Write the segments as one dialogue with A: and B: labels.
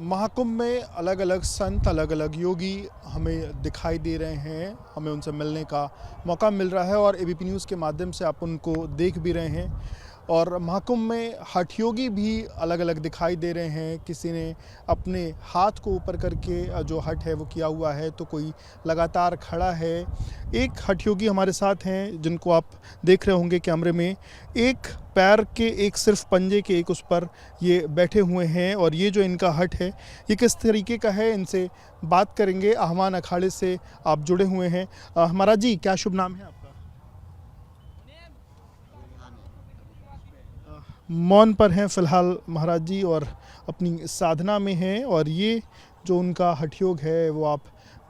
A: महाकुंभ में अलग अलग संत, अलग अलग योगी हमें दिखाई दे रहे हैं। हमें उनसे मिलने का मौका मिल रहा है और एबीपी न्यूज़ के माध्यम से आप उनको देख भी रहे हैं। और महाकुंभ में हठ योगी भी अलग अलग दिखाई दे रहे हैं। किसी ने अपने हाथ को ऊपर करके जो हठ है वो किया हुआ है, तो कोई लगातार खड़ा है। एक हठ योगी हमारे साथ हैं जिनको आप देख रहे होंगे कैमरे में। एक पैर के, एक सिर्फ पंजे के, एक उस पर ये बैठे हुए हैं। और ये जो इनका हठ है ये किस तरीके का है, इनसे बात करेंगे। आह्वान अखाड़े से आप जुड़े हुए हैं। महाराज जी, क्या शुभ नाम है आपका? मौन पर हैं फिलहाल महाराज जी और अपनी साधना में हैं। और ये जो उनका हठ योग है वो आप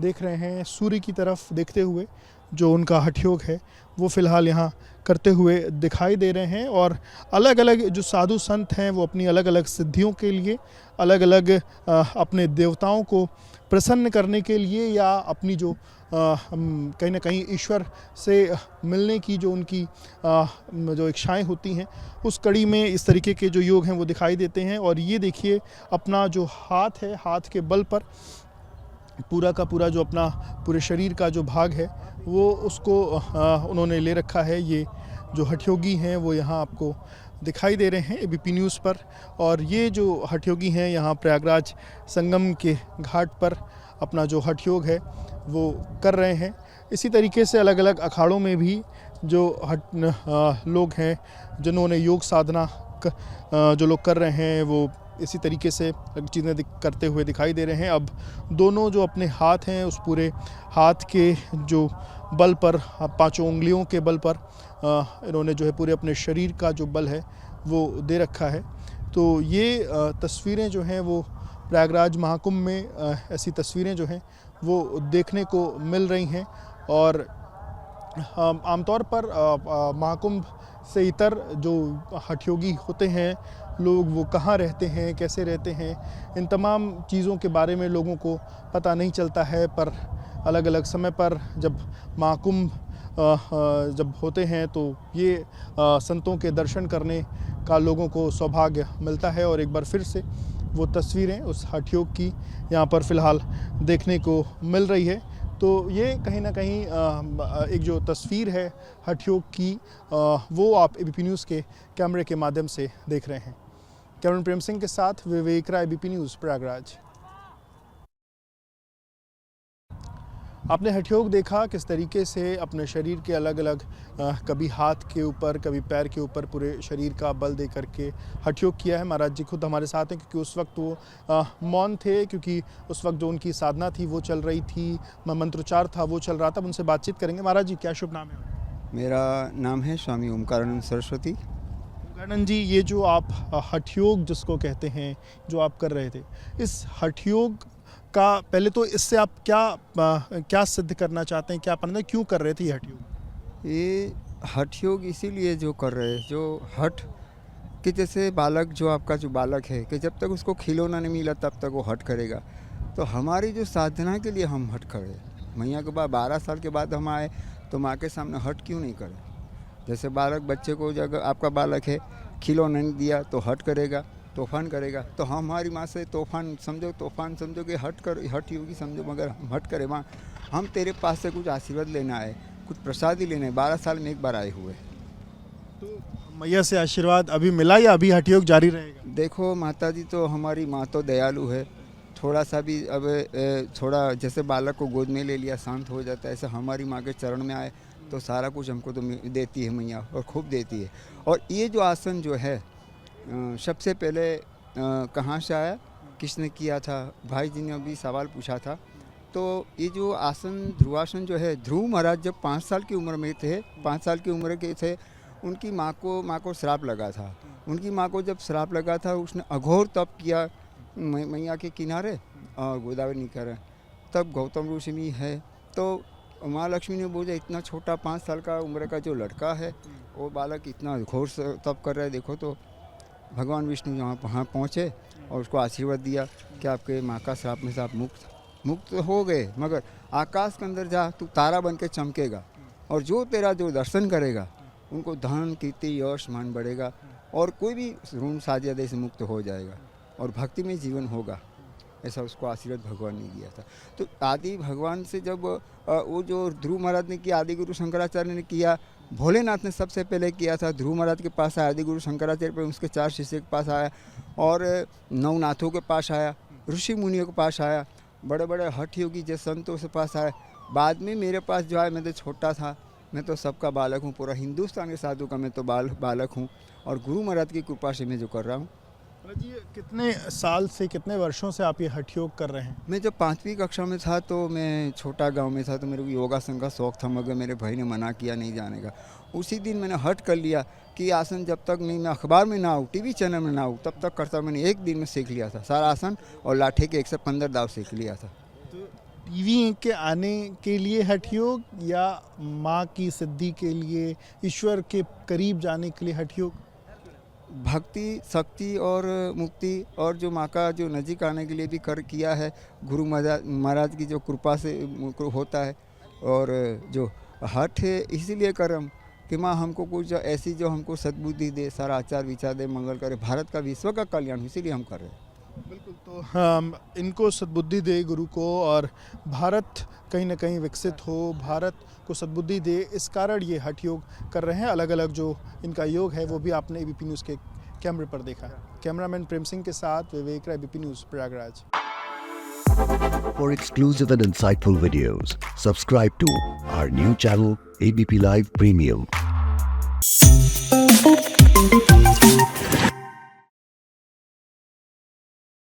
A: देख रहे हैं, सूर्य की तरफ देखते हुए जो उनका हठ योग है वो फ़िलहाल यहाँ करते हुए दिखाई दे रहे हैं। और अलग अलग जो साधु संत हैं वो अपनी अलग अलग सिद्धियों के लिए, अलग अलग अपने देवताओं को प्रसन्न करने के लिए, या अपनी जो कहीं ना कहीं ईश्वर से मिलने की जो उनकी जो इच्छाएं होती हैं, उस कड़ी में इस तरीके के जो योग हैं वो दिखाई देते हैं। और ये देखिए, अपना जो हाथ है, हाथ के बल पर पूरा का पूरा जो अपना पूरे शरीर का जो भाग है वो उसको उन्होंने ले रखा है। ये जो हठ योगी हैं वो यहाँ आपको दिखाई दे रहे हैं एबीपी न्यूज़ पर। और ये जो हठ योगी हैं यहाँ प्रयागराज संगम के घाट पर अपना जो हठ योग है वो कर रहे हैं। इसी तरीके से अलग अलग अखाड़ों में भी जो लोग हैं जिन्होंने योग साधना जो लोग कर रहे हैं वो इसी तरीके से चीज़ें करते हुए दिखाई दे रहे हैं। अब दोनों जो अपने हाथ हैं उस पूरे हाथ के जो बल पर, पांचों उंगलियों के बल पर इन्होंने जो है पूरे अपने शरीर का जो बल है वो दे रखा है। तो ये तस्वीरें जो हैं वो प्रयागराज महाकुंभ में ऐसी तस्वीरें जो हैं वो देखने को मिल रही हैं। और आमतौर पर महाकुंभ से इतर जो हठ योगी होते हैं लोग, वो कहाँ रहते हैं, कैसे रहते हैं, इन तमाम चीज़ों के बारे में लोगों को पता नहीं चलता है। पर अलग अलग समय पर जब महाकुंभ जब होते हैं तो ये संतों के दर्शन करने का लोगों को सौभाग्य मिलता है। और एक बार फिर से वो तस्वीरें उस हठ योग की यहाँ पर फ़िलहाल देखने को मिल रही है। तो ये कहीं ना कहीं एक जो तस्वीर है हठ योग की वो आप एबीपी न्यूज़ के कैमरे के माध्यम से देख रहे हैं। कैमरन प्रेम सिंह के साथ विवेक राय, एबीपी न्यूज़, प्रयागराज। आपने हठ योग देखा किस तरीके से अपने शरीर के अलग अलग कभी हाथ के ऊपर, कभी पैर के ऊपर पूरे शरीर का बल दे करके हठ योग किया है। महाराज जी खुद हमारे साथ हैं क्योंकि उस वक्त वो मौन थे, क्योंकि उस वक्त जो उनकी साधना थी वो चल रही थी, मंत्रोच्चार था वो चल रहा था। उनसे बातचीत करेंगे। महाराज जी, क्या शुभ नाम है?
B: मेरा नाम है स्वामी ओमकारानंद सरस्वती।
A: ओमकारानंद जी, ये जो आप हठ योग जिसको कहते हैं जो आप कर रहे थे, इस हठ योग का पहले तो इससे आप क्या सिद्ध करना चाहते हैं, क्या पढ़ना, क्यों कर रहे थे ये हठ योग?
B: ये हठ योग इसीलिए जो कर रहे हैं, जो हठ कि जैसे बालक, जो आपका जो बालक है कि जब तक उसको खिलौना नहीं मिला तब तक वो हठ करेगा। तो हमारी जो साधना के लिए हम हठ करे, मैया के बाद 12 साल के बाद हम आए तो माँ के सामने हठ क्यों नहीं करें। जैसे बालक, बच्चे को जब आपका बालक है खिलौना नहीं दिया तो हठ करेगा, तूफान करेगा। तो हमारी माँ से तूफान समझो कि हठ योगी समझो, मगर हम हट करे माँ, हम तेरे पास से कुछ आशीर्वाद लेना है, कुछ प्रसाद ही लेना है। 12 साल में एक बार आए हुए।
A: तो मैया से आशीर्वाद अभी मिला या अभी हठ योग जारी रहेगा?
B: देखो माता जी, तो हमारी माँ तो दयालु है। थोड़ा सा भी अब थोड़ा जैसे बालक को गोद में ले लिया शांत हो जाता है, ऐसे हमारी माँ के चरण में आए तो सारा कुछ हमको तो देती है मैया, और खूब देती है। और ये जो आसन जो है सबसे पहले कहाँ से आया, किसने किया था, भाई जी ने अभी सवाल पूछा था। तो ये जो आसन, ध्रुवासन जो है, ध्रुव महाराज जब 5 साल की उम्र में थे, 5 साल की उम्र के थे, उनकी माँ को श्राप लगा था। उनकी माँ को जब श्राप लगा था, उसने अघोर तप किया मैया के किनारे और गोदावरी निकारे। तब गौतम ऋषि है, तो माँ लक्ष्मी ने बोला इतना छोटा 5 साल का उम्र का जो लड़का है, वो बालक इतना घोर तप कर रहा है। देखो तो भगवान विष्णु वहाँ पहुँचे और उसको आशीर्वाद दिया कि आपके माँ का श्राप में से आप मुक्त हो गए, मगर आकाश के अंदर जा, तू तारा बन के चमकेगा, और जो तेरा जो दर्शन करेगा उनको धन, कीर्ति, यश, मान बढ़ेगा, और कोई भी ऋण साझेदारी से मुक्त हो जाएगा और भक्ति में जीवन होगा। ऐसा उसको आशीर्वाद भगवान ने दिया था। तो आदि भगवान से जब वो जो ध्रुव महाराज ने किया, आदि गुरु शंकराचार्य ने किया, भोलेनाथ ने सबसे पहले किया था। ध्रुव महाराज के पास आया, आदि गुरु शंकराचार्य पर उसके 4 शिष्य के पास आया, और नवनाथों के पास आया, ऋषि मुनियों के पास आया, बड़े बड़े हठ योगी जैसे संतों के पास आया। बाद में मेरे पास जो है, मैं तो छोटा था, मैं तो सबका बालक हूँ, पूरा हिंदुस्तान के साधु का मैं तो बालक हूँ, और गुरु महाराज की कृपा से मैं जो कर रहा हूँ।
A: जी, कितने साल से, कितने वर्षों से आप ये हठ योग कर रहे हैं?
B: मैं जब 5वीं कक्षा में था तो मैं छोटा गांव में था, तो मेरे को योगासन का शौक था, मगर मेरे भाई ने मना किया नहीं जाने का। उसी दिन मैंने हट कर लिया कि आसन जब तक नहीं मैं अखबार में ना आऊँ, टीवी चैनल में ना आऊँ, तब तक करता। मैंने एक दिन में सीख लिया था सारा आसन, और लाठी के 115 दाव सीख लिया था।
A: तो टीवी के आने के लिए हठ योग, या माँ की सिद्धि के लिए, ईश्वर के करीब जाने के लिए हठ योग?
B: भक्ति, शक्ति और मुक्ति, और जो माँ का जो नज़दीक आने के लिए भी कर किया है। गुरु महाराज की जो कृपा से होता है। और जो हठ है इसीलिए करम कि माँ हमको कुछ ऐसी जो हमको सद्बुद्धि दे, सारा आचार विचार दे, मंगल करे, भारत का, विश्व का कल्याण, इसीलिए हम कर रहे हैं।
A: बिल्कुल। तो हम इनको सद्बुद्धि दे गुरु को, और भारत कहीं ना कहीं विकसित हो, भारत को सद्बुद्धि दे, इस कारण ये हठ योग कर रहे हैं। अलग अलग जो इनका योग है वो भी आपने एबीपी न्यूज़ के कैमरे पर देखा। कैमरामैन प्रेम सिंह के साथ Vivek Rai, ABP news, Prayagraj.
C: For exclusive and insightful videos, subscribe to our new channel ABP Live Premium.